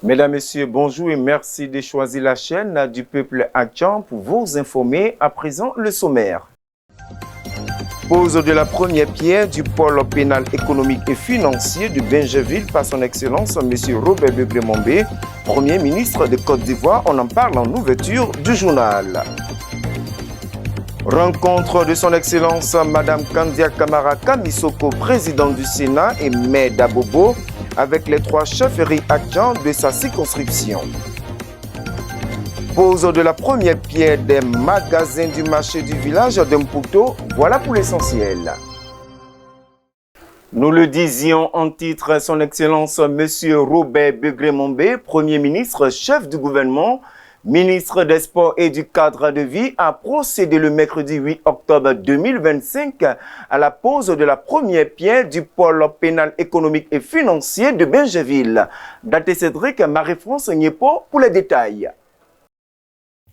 Mesdames, Messieurs, bonjour et merci de choisir la chaîne du peuple Actchan pour vous informer. À présent, le sommaire. Pose de la première pierre du pôle pénal économique et financier de Bingerville par son Excellence M. Robert Begré-Mombé, Premier ministre de Côte d'Ivoire. On en parle en ouverture du journal. Rencontre de son Excellence Mme Kandia Kamara Kamisoko, président du Sénat, et maire d'Abobo, avec les 3 chefferies Actchan de sa circonscription. Pose de la première pierre des magasins du marché du village de Mputo. Voilà pour l'essentiel. Nous le disions en titre, son Excellence M. Robert Begré-Mombé, Premier ministre, chef du gouvernement, ministre des Sports et du cadre de vie, a procédé le mercredi 8 octobre 2025 à la pose de la première pierre du pôle pénal économique et financier de Bingerville. Daté Cédric, Marie-France Niepo pour les détails.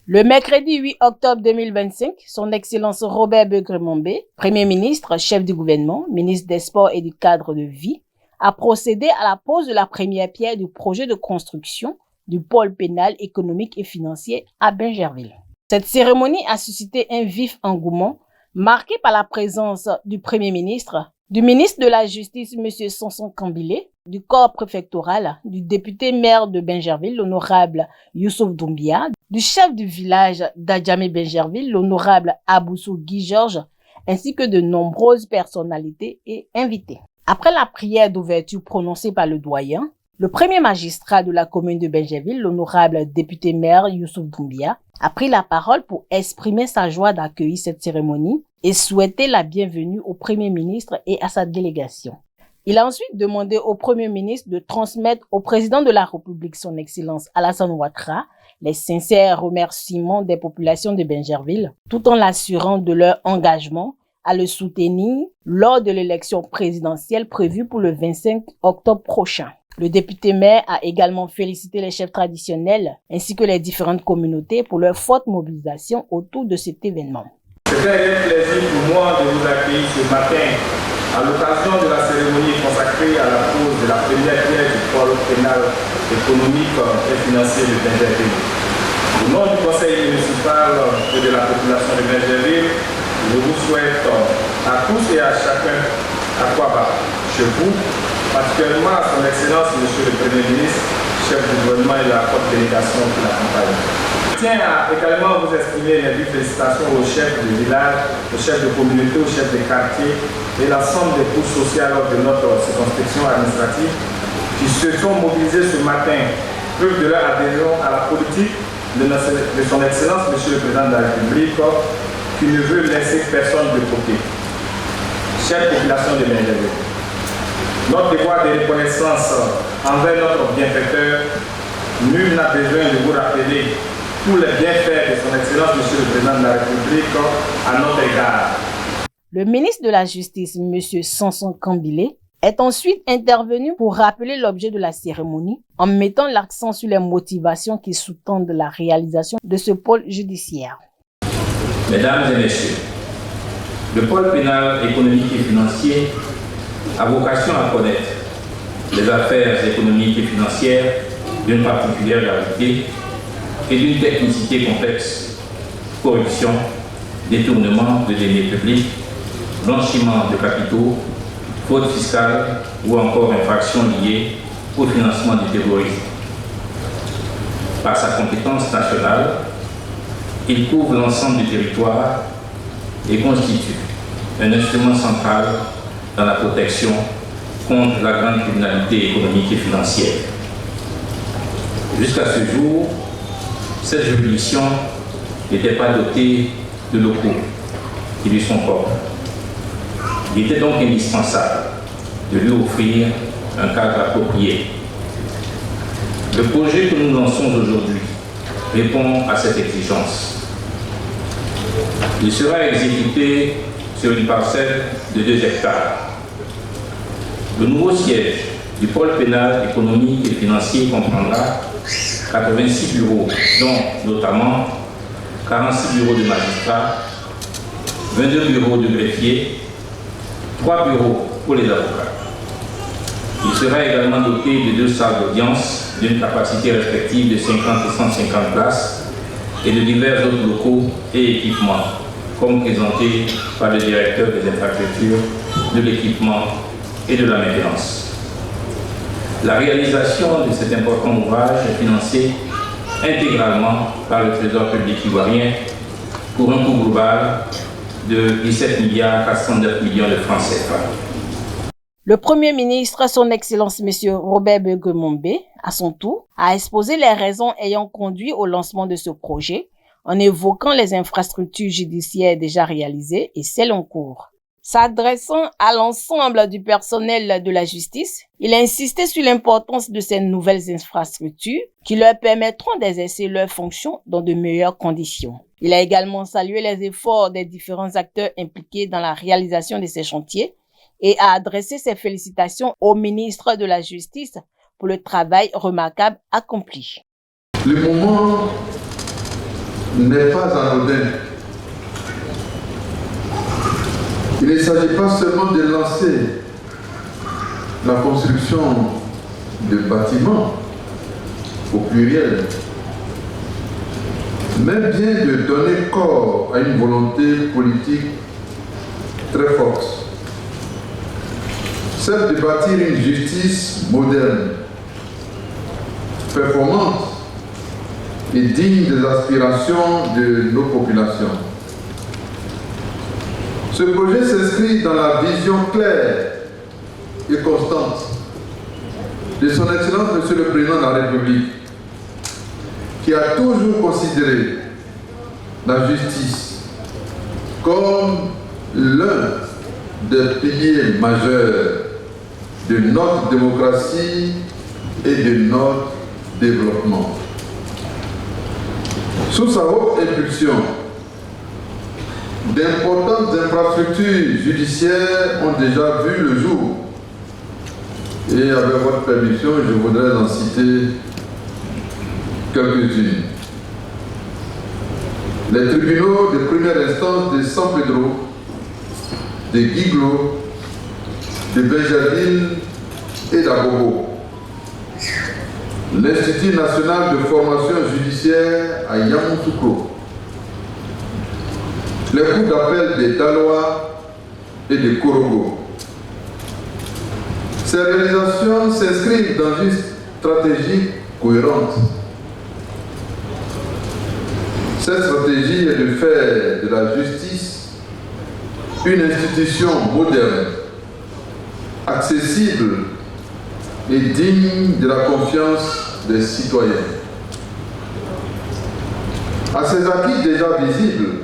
Le mercredi 8 octobre 2025, son Excellence Robert Begré-Mombé, Premier ministre, chef du gouvernement, ministre des Sports et du cadre de vie, a procédé à la pose de la première pierre du projet de construction du pôle pénal économique et financier à Bingerville. Cette cérémonie a suscité un vif engouement, marqué par la présence du Premier ministre, du ministre de la Justice M. Sanson Kambilé, du corps préfectoral, du député maire de Bingerville, l'honorable Youssouf Doumbia, du chef du village d'Adjamé Bingerville, l'honorable Aboussou Guy Georges, ainsi que de nombreuses personnalités et invités. Après la prière d'ouverture prononcée par le doyen, le premier magistrat de la commune de Bingerville, l'honorable député maire Youssouf Doumbia, a pris la parole pour exprimer sa joie d'accueillir cette cérémonie et souhaiter la bienvenue au Premier ministre et à sa délégation. Il a ensuite demandé au Premier ministre de transmettre au président de la République, son Excellence Alassane Ouattara, les sincères remerciements des populations de Bingerville, tout en l'assurant de leur engagement à le soutenir lors de l'élection présidentielle prévue pour le 25 octobre prochain. Le député maire a également félicité les chefs traditionnels ainsi que les différentes communautés pour leur forte mobilisation autour de cet événement. C'est un plaisir pour moi de vous accueillir ce matin à l'occasion de la cérémonie consacrée à la pose de la première pierre du pôle pénal économique et financier de Bingerville. Au nom du conseil municipal et de la population de Bingerville, je vous souhaite à tous et à chacun à quoi va chez vous, particulièrement à son Excellence Monsieur le Premier ministre, chef du gouvernement et de la forte délégation qui l'accompagne. Je tiens à également vous exprimer mes vives félicitations aux chefs de village, aux chefs de communauté, aux chefs de quartier et l'ensemble des couches sociales de notre circonscription administrative qui se sont mobilisés ce matin, preuve de leur adhésion à la politique de son Excellence Monsieur le Président de la République qui ne veut laisser personne de côté. Chère population de Bingerville, notre devoir de reconnaissance envers notre bienfaiteur, nul n'a besoin de vous rappeler tous les bienfaits de son Excellence Monsieur le Président de la République à notre égard. Le ministre de la Justice, M. Sanson Kambilé, est ensuite intervenu pour rappeler l'objet de la cérémonie en mettant l'accent sur les motivations qui sous-tendent la réalisation de ce pôle judiciaire. Mesdames et messieurs, le pôle pénal économique et financier a vocation à connaître les affaires économiques et financières d'une particulière gravité et d'une technicité complexe: corruption, détournement de deniers publics, blanchiment de capitaux, fraude fiscale ou encore infractions liées au financement du terrorisme. Par sa compétence nationale, il couvre l'ensemble du territoire et constitue un instrument central dans la protection contre la grande criminalité économique et financière. Jusqu'à ce jour, cette juridiction n'était pas dotée de locaux qui lui sont propres. Il était donc indispensable de lui offrir un cadre approprié. Le projet que nous lançons aujourd'hui répond à cette exigence. Il sera exécuté sur une parcelle de 2 hectares. Le nouveau siège du pôle pénal économique et financier comprendra 86 bureaux, dont notamment 46 bureaux de magistrats, 22 bureaux de greffiers, 3 bureaux pour les avocats. Il sera également doté de 2 salles d'audience d'une capacité respective de 50 et 150 places et de divers autres locaux et équipements, comme présenté par le directeur des infrastructures, de l'équipement et de la maintenance. La réalisation de cet important ouvrage est financée intégralement par le Trésor public ivoirien pour un coût global de 17 409 millions de francs CFA. Le Premier ministre, son Excellence M. Robert Begue-Mombe, à son tour, a exposé les raisons ayant conduit au lancement de ce projet en évoquant les infrastructures judiciaires déjà réalisées et celles en cours. S'adressant à l'ensemble du personnel de la justice, il a insisté sur l'importance de ces nouvelles infrastructures qui leur permettront d'exercer leurs fonctions dans de meilleures conditions. Il a également salué les efforts des différents acteurs impliqués dans la réalisation de ces chantiers et a adressé ses félicitations au ministre de la Justice pour le travail remarquable accompli. Le moment n'est pas anodin. Il ne s'agit pas seulement de lancer la construction de bâtiments au pluriel, mais bien de donner corps à une volonté politique très forte. Celle de bâtir une justice moderne, performante et digne des aspirations de nos populations. Ce projet s'inscrit dans la vision claire et constante de son Excellence Monsieur le Président de la République, qui a toujours considéré la justice comme l'un des piliers majeurs de notre démocratie et de notre développement. Sous sa haute impulsion, d'importantes infrastructures judiciaires ont déjà vu le jour. Et avec votre permission, je voudrais en citer quelques-unes. Les tribunaux de première instance de San Pedro, de Guiglo, de Benjerville et d'Abobo. L'Institut national de formation judiciaire à Yamoussoukro. Les cours d'appel de Daloa et de Korogo. Ces réalisations s'inscrivent dans une stratégie cohérente. Cette stratégie est de faire de la justice une institution moderne, accessible et digne de la confiance des citoyens. À ces acquis déjà visibles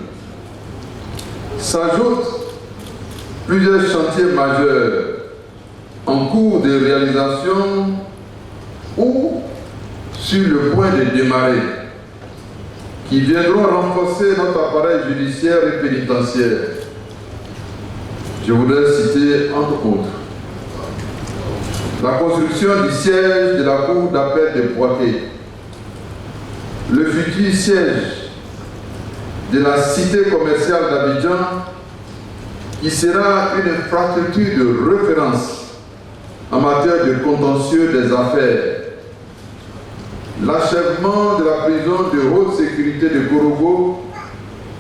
s'ajoutent plusieurs chantiers majeurs en cours de réalisation ou sur le point de démarrer, qui viendront renforcer notre appareil judiciaire et pénitentiaire. Je voudrais citer entre autres la construction du siège de la Cour d'appel de Poitiers, le futur siège de la cité commerciale d'Abidjan, qui sera une infrastructure de référence en matière de contentieux des affaires, l'achèvement de la prison de haute sécurité de Korogo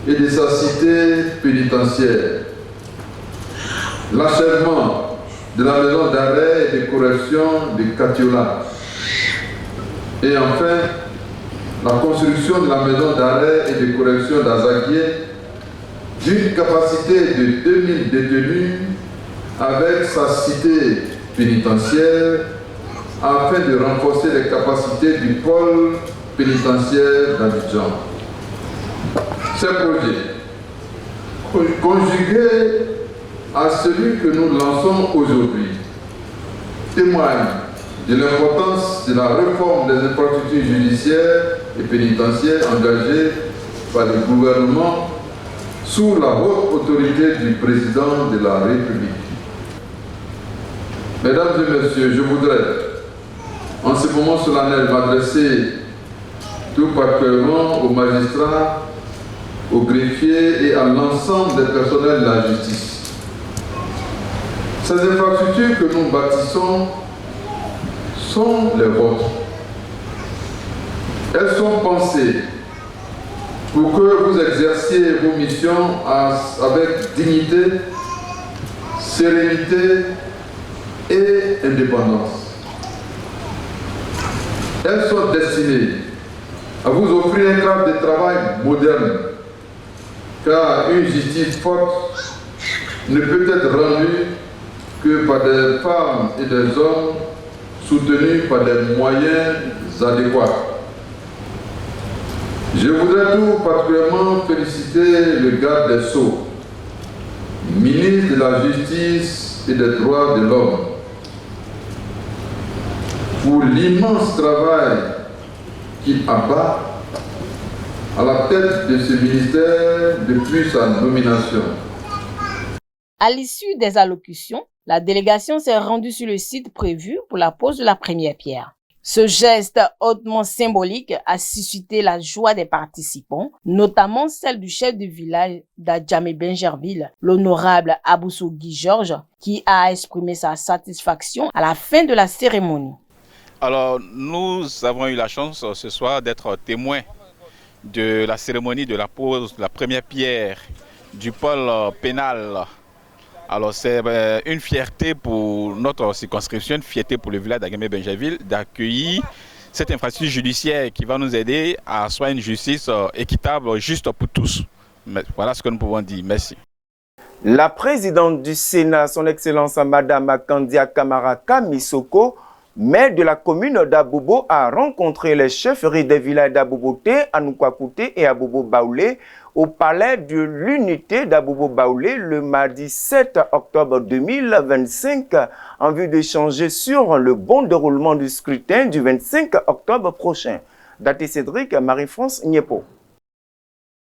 et de sa cité pénitentiaire, l'achèvement de la maison d'arrêt et de correction de Katiola, et enfin la construction de la maison d'arrêt et de correction d'Azaguié d'une capacité de 2000 détenus avec sa cité pénitentiaire afin de renforcer les capacités du pôle pénitentiaire d'Abidjan. Ces projets, conjugués à celui que nous lançons aujourd'hui, témoignent de l'importance de la réforme des infrastructures judiciaires et pénitentiaires engagées par le gouvernement sous la haute autorité du président de la République. Mesdames et messieurs, je voudrais, en ce moment solennel, m'adresser tout particulièrement aux magistrats, aux greffiers et à l'ensemble des personnels de la justice. Ces infrastructures que nous bâtissons sont les vôtres. Elles sont pensées pour que vous exerciez vos missions avec dignité, sérénité et indépendance. Elles sont destinées à vous offrir un cadre de travail moderne, car une justice forte ne peut être rendue que par des femmes et des hommes soutenus par des moyens adéquats. Je voudrais tout particulièrement féliciter le garde des Sceaux, ministre de la Justice et des Droits de l'Homme, pour l'immense travail qu'il abat à la tête de ce ministère depuis sa nomination. À l'issue des allocutions, la délégation s'est rendue sur le site prévu pour la pose de la première pierre. Ce geste hautement symbolique a suscité la joie des participants, notamment celle du chef du village d'Adjamé-Bingerville, l'honorable Aboussou Guy Georges, qui a exprimé sa satisfaction à la fin de la cérémonie. Alors, nous avons eu la chance ce soir d'être témoins de la cérémonie de la pose de la première pierre du pôle pénal. Alors, c'est une fierté pour notre circonscription, une fierté pour le village d'Adjamé-Bingerville d'accueillir cette infrastructure judiciaire qui va nous aider à asseoir une justice équitable, juste pour tous. Mais voilà ce que nous pouvons dire. Merci. La présidente du Sénat, son Excellence Madame Kandia Kamara Kamisoko, maire de la commune d'Abobo, a rencontré les chefferies des villages d'Aboboté, Anoukwakoute et Abobo-Baoulé au palais de l'unité d'Abobo-Baoulé le mardi 7 octobre 2025 en vue d'échanger sur le bon déroulement du scrutin du 25 octobre prochain. Daté Cédric, Marie-France Niepo.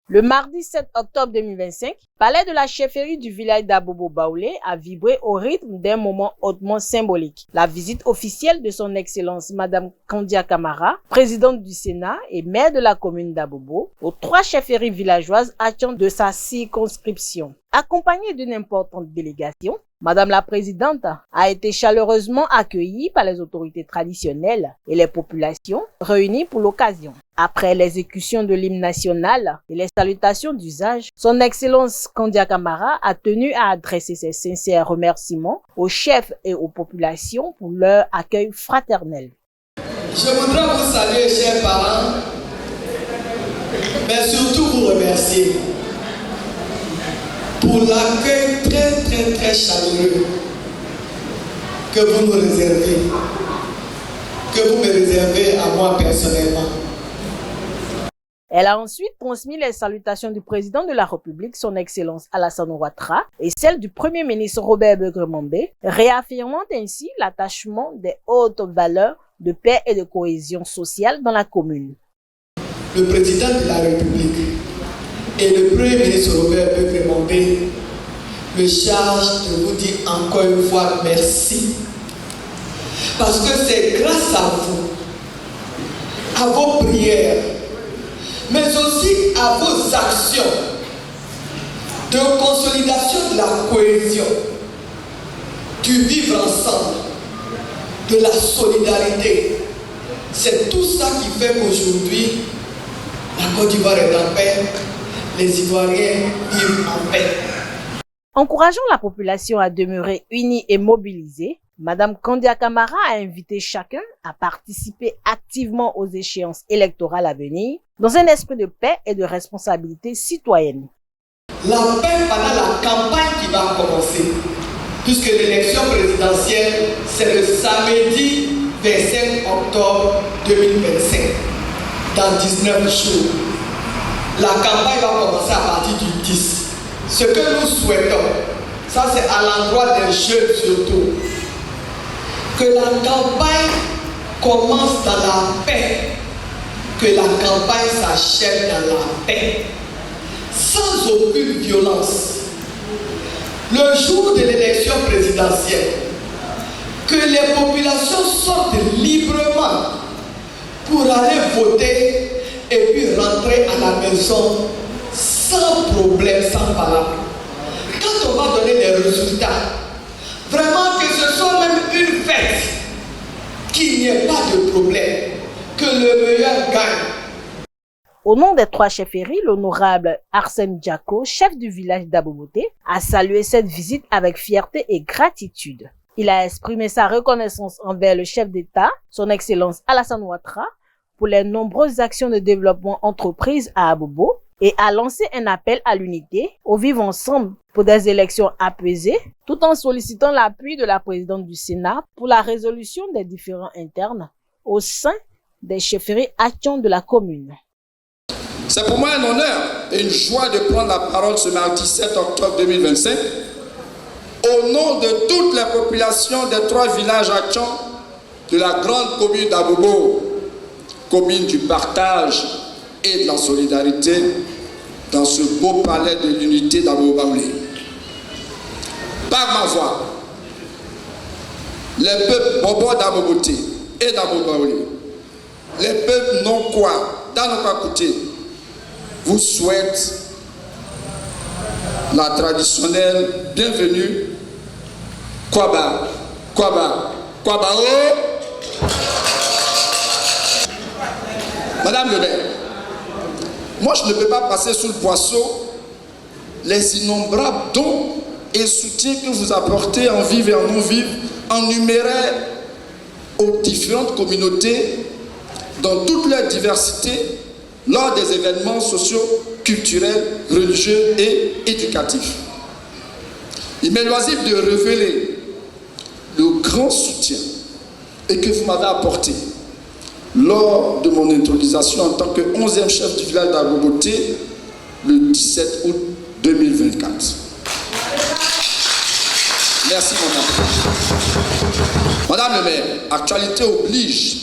Le mardi 7 octobre 2025, palais de la chefferie du village d'Abobo-Baoulé a vibré au rythme d'un moment hautement symbolique. La visite officielle de son Excellence Madame Kandia Kamara, présidente du Sénat et maire de la commune d'Abobo, aux 3 chefferies villageoises attentes de sa circonscription. Accompagnée d'une importante délégation, Madame la Présidente a été chaleureusement accueillie par les autorités traditionnelles et les populations réunies pour l'occasion. Après l'exécution de l'hymne national et les salutations d'usage, son Excellence Kandia Kamara a tenu à adresser ses sincères remerciements aux chefs et aux populations pour leur accueil fraternel. Je voudrais vous saluer, chers parents, mais surtout vous remercier pour l'accueil très chaleureux que vous nous réservez, que vous me réservez à moi personnellement. Elle a ensuite transmis les salutations du président de la République, son Excellence Alassane Ouattara, et celles du Premier ministre Robert Begremombe, réaffirmant ainsi l'attachement des hautes valeurs de paix et de cohésion sociale dans la commune. Le président de la République et le Premier ministre Robert Begremombe me charge de vous dire encore une fois merci. Parce que c'est grâce à vous, à vos prières, mais aussi à vos actions de consolidation de la cohésion, du vivre ensemble, de la solidarité. C'est tout ça qui fait qu'aujourd'hui, la Côte d'Ivoire est en paix, les Ivoiriens vivent en paix. Encourageant la population à demeurer unie et mobilisée, Madame Kandia Kamara a invité chacun à participer activement aux échéances électorales à venir dans un esprit de paix et de responsabilité citoyenne. La paix pendant la campagne qui va commencer, puisque l'élection présidentielle, c'est le samedi 25 octobre 2025, dans 19 jours. La campagne va commencer à partir du 10. Ce que nous souhaitons, ça c'est à l'endroit des jeunes surtout, que la campagne commence dans la paix, que la campagne s'achève dans la paix, sans aucune violence. Le jour de l'élection présidentielle, que les populations sortent librement pour aller voter et puis rentrer à la maison sans problème, sans parole. Quand on va donner des résultats, vraiment que ce soit même une fête, qu'il n'y ait pas de problème, que le meilleur gagne. Au nom des 3 chefferies, l'honorable Arsène Diako, chef du village d'Aboboté, a salué cette visite avec fierté et gratitude. Il a exprimé sa reconnaissance envers le chef d'État, son Excellence Alassane Ouattara, pour les nombreuses actions de développement entreprises à Abobo et a lancé un appel à l'unité, au vivre ensemble pour des élections apaisées, tout en sollicitant l'appui de la présidente du Sénat pour la résolution des différends internes au sein des chefferies actions de la commune. C'est pour moi un honneur et une joie de prendre la parole ce mardi 7 octobre 2025 au nom de toutes les populations des 3 villages actions de la grande commune d'Abobo, commune du partage et de la solidarité dans ce beau palais de l'unité d'Abobo-Baoulé. Par ma voix, les peuples Bobo d'Aboboté et d'Abobo-Baoulé, les peuples non-quoi d'Anokakouté, vous souhaite la traditionnelle bienvenue. Kwaba, Kwaba, Kwabao. Madame le maire, moi je ne peux pas passer sous le boisseau les innombrables dons et soutiens que vous apportez en vivre et en non-vivre, en numéraire aux différentes communautés dans toute leur diversité, lors des événements sociaux, culturels, religieux et éducatifs. Il m'est loisible de révéler le grand soutien et que vous m'avez apporté lors de mon intronisation en tant que 11e chef du village d'Aboboté le 17 août 2024. Merci, Madame le maire, actualité oblige.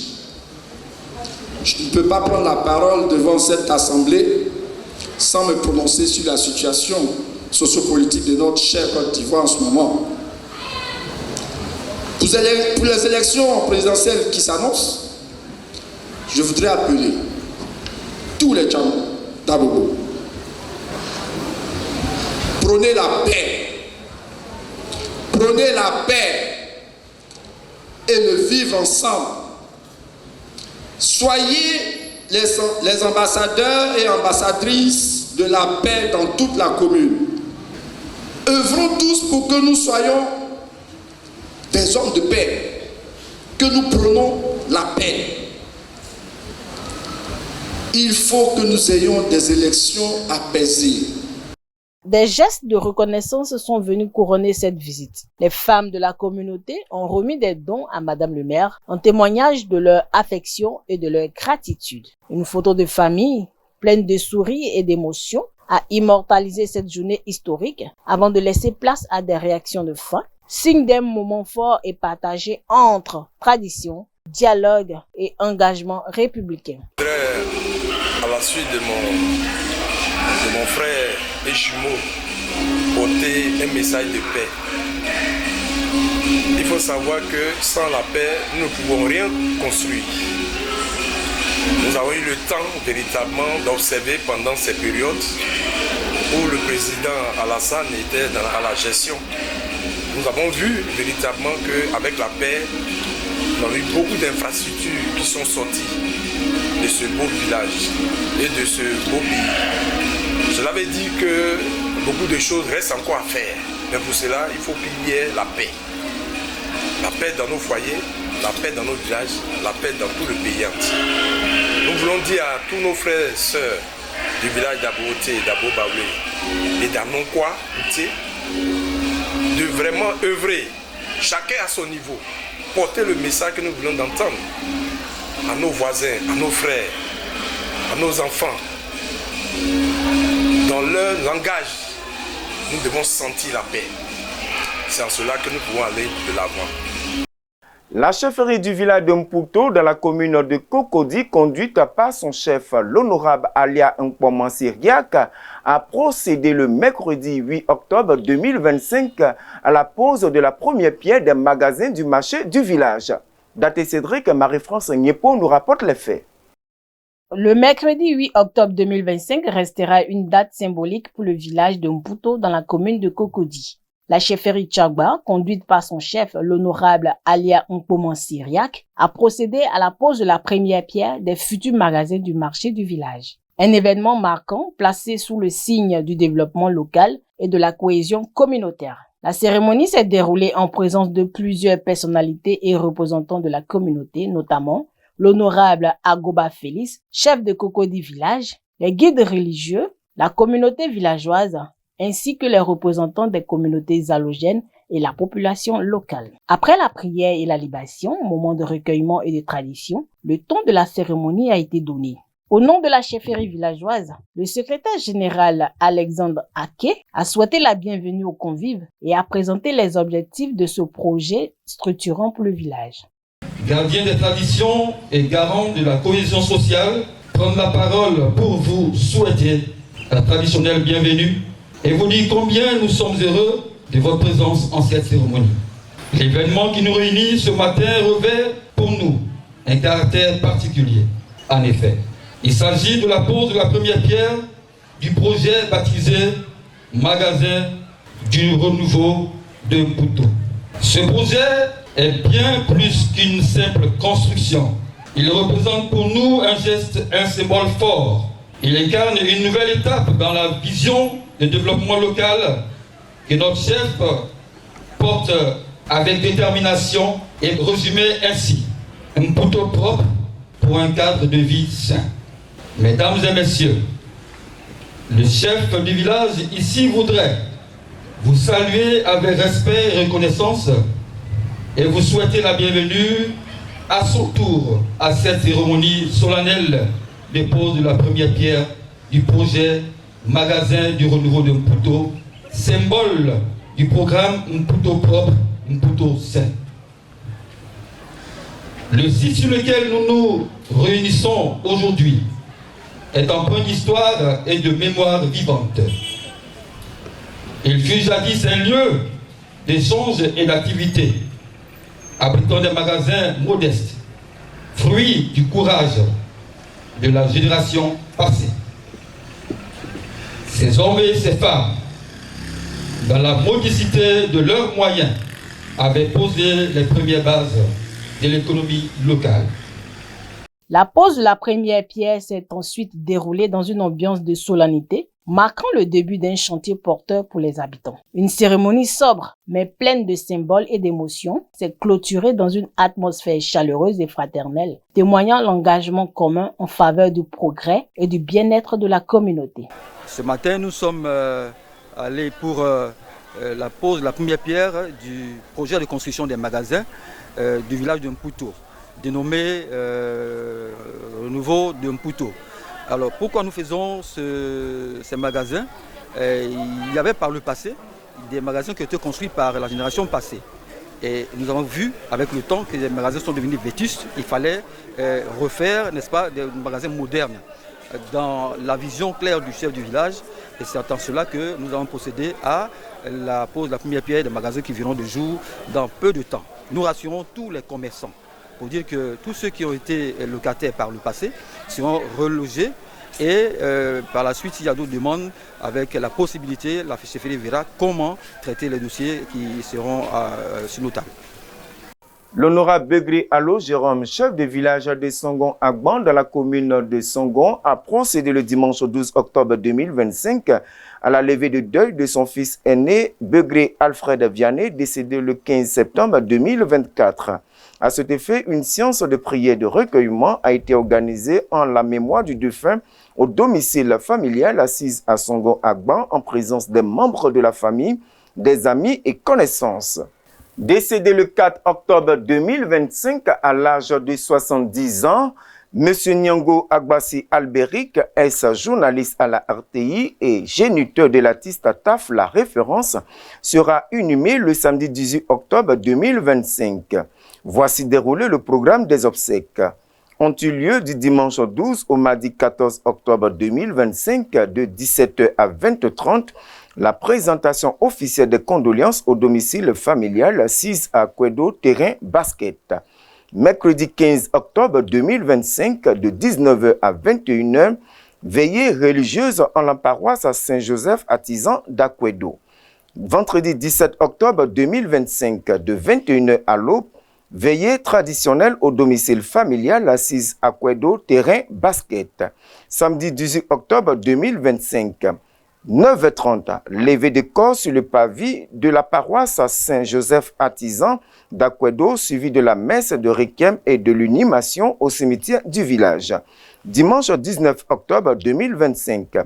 Je ne peux pas prendre la parole devant cette assemblée sans me prononcer sur la situation sociopolitique de notre chère Côte d'Ivoire en ce moment. Pour les élections présidentielles qui s'annoncent, je voudrais appeler tous les gens d'Abobo. Prenez la paix. Prenez la paix et le vivre ensemble. Soyez les ambassadeurs et ambassadrices de la paix dans toute la commune. Œuvrons tous pour que nous soyons des hommes de paix, que nous prenons la paix. Il faut que nous ayons des élections apaisées. Des gestes de reconnaissance sont venus couronner cette visite. Les femmes de la communauté ont remis des dons à Madame le maire en témoignage de leur affection et de leur gratitude. Une photo de famille pleine de sourires et d'émotions a immortalisé cette journée historique avant de laisser place à des réactions de faim, signe d'un moment fort et partagé entre tradition, dialogue et engagement républicain. À la suite de mon frère et jumeau, porter un message de paix. Il faut savoir que sans la paix, nous ne pouvons rien construire. Nous avons eu le temps véritablement d'observer pendant ces périodes où le président Alassane était à la gestion. Nous avons vu véritablement qu'avec la paix, nous avons eu beaucoup d'infrastructures qui sont sorties de ce beau village et de ce beau pays. Je l'avais dit que beaucoup de choses restent encore à faire, mais pour cela, il faut qu'il y ait la paix. La paix dans nos foyers, la paix dans nos villages, la paix dans tout le pays entier. Nous voulons dire à tous nos frères et sœurs du village d'Aboboté, d'Abo-Baoulé et d'Anonkwa, de vraiment œuvrer, chacun à son niveau, porter le message que nous voulons d'entendre à nos voisins, à nos frères, à nos enfants. Dans leur langage, nous devons sentir la paix. C'est en cela que nous pouvons aller de l'avant. La chefferie du village de Mputo, dans la commune de Cocody, conduite par son chef, l'honorable Alia Nkpoman Syriac, a procédé le mercredi 8 octobre 2025 à la pose de la première pierre des magasins du marché du village. Daté Cédric, Marie-France Niepo nous rapporte les faits. Le mercredi 8 octobre 2025 restera une date symbolique pour le village de Mputo dans la commune de Cocody. La chefferie Tchagba, conduite par son chef, l'honorable Alia Nkoman Syriac, a procédé à la pose de la première pierre des futurs magasins du marché du village. Un événement marquant placé sous le signe du développement local et de la cohésion communautaire. La cérémonie s'est déroulée en présence de plusieurs personnalités et représentants de la communauté, notamment l'honorable Agoba Félix, chef de Cocody Village, les guides religieux, la communauté villageoise, ainsi que les représentants des communautés allogènes et la population locale. Après la prière et la libation, moment de recueillement et de tradition, le ton de la cérémonie a été donné. Au nom de la chefferie villageoise, le secrétaire général Alexandre Ake a souhaité la bienvenue aux convives et a présenté les objectifs de ce projet structurant pour le village. Gardien des traditions et garant de la cohésion sociale, prendre la parole pour vous souhaiter la traditionnelle bienvenue et vous dire combien nous sommes heureux de votre présence en cette cérémonie. L'événement qui nous réunit ce matin revêt pour nous un caractère particulier. En effet, il s'agit de la pose de la première pierre du projet baptisé Magasin du renouveau de Mputo. Ce projet est bien plus qu'une simple construction. Il représente pour nous un geste, un symbole fort. Il incarne une nouvelle étape dans la vision de développement local que notre chef porte avec détermination et résumé ainsi. Un Mputo propre pour un cadre de vie sain. Mesdames et messieurs, le chef du village ici voudrait vous saluer avec respect et reconnaissance et vous souhaiter la bienvenue à son tour à cette cérémonie solennelle de pose de la première pierre du projet Magasin du renouveau de Mputo, symbole du programme Mputo propre, Mputo sain. Le site sur lequel nous nous réunissons aujourd'hui est empreint d'histoire et de mémoire vivante. Il fut jadis un lieu d'échange et d'activité, abritant des magasins modestes, fruits du courage de la génération passée. Ces hommes et ces femmes, dans la modicité de leurs moyens, avaient posé les premières bases de l'économie locale. La pose de la première pierre s'est ensuite déroulée dans une ambiance de solennité, marquant le début d'un chantier porteur pour les habitants. Une cérémonie sobre, mais pleine de symboles et d'émotions, s'est clôturée dans une atmosphère chaleureuse et fraternelle, témoignant l'engagement commun en faveur du progrès et du bien-être de la communauté. Ce matin, nous sommes allés pour la pose de la première pierre du projet de construction des magasins du village de Mputo, dénommé Renouveau de Mputo. Alors pourquoi nous faisons ces magasins? Il y avait par le passé des magasins qui ont été construits par la génération passée. Et nous avons vu avec le temps que les magasins sont devenus vétustes. Il fallait refaire, n'est-ce pas, des magasins modernes dans la vision claire du chef du village. Et c'est en cela que nous avons procédé à la pose de la première pierre des magasins qui verront de jour dans peu de temps. Nous rassurons tous les commerçants pour dire que tous ceux qui ont été locataires par le passé seront relogés et par la suite, s'il y a d'autres demandes, avec la possibilité, la chefferie verra comment traiter les dossiers qui seront sur nos tables. L'honorable Begré Allo Jérôme, chef de village de Songon Agban dans la commune de Songon, a procédé le dimanche 12 octobre 2025 à la levée de deuil de son fils aîné, Begré Alfred Vianney, décédé le 15 septembre 2024. À cet effet, une séance de prière de recueillement a été organisée en la mémoire du défunt au domicile familial assise à Songon Agban en présence des membres de la famille, des amis et connaissances. Décédé le 4 octobre 2025 à l'âge de 70 ans, M. Nyango Agbassi Albéric est journaliste à la RTI et géniteur de l'artiste TAF. La référence sera inhumée le samedi 18 octobre 2025. Voici déroulé le programme des obsèques. Ont eu lieu du dimanche 12 au mardi 14 octobre 2025 de 17h à 20h30 la présentation officielle des condoléances au domicile familial assise à Kwedo terrain basket. Mercredi 15 octobre 2025 de 19h à 21h, veillée religieuse en la paroisse à Saint-Joseph artisan d'Akwedo. Vendredi 17 octobre 2025, de 21h à l'aube, veillée traditionnelle au domicile familial assise à Kwedo, terrain basket. Samedi 18 octobre 2025, 9h30, levée de corps sur le pavis de la paroisse à Saint-Joseph Artisan d'Akwedo, suivi de la messe de requiem et de l'inhumation au cimetière du village. Dimanche 19 octobre 2025,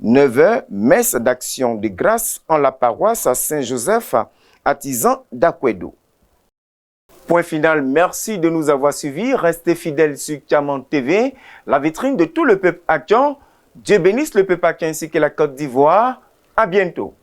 9h, messe d'action de grâce en la paroisse à Saint-Joseph Artisan d'Akwedo. Point final, merci de nous avoir suivis. Restez fidèles sur Tiamant TV, la vitrine de tout le peuple hakian. Dieu bénisse le peuple hakian ainsi que la Côte d'Ivoire. À bientôt.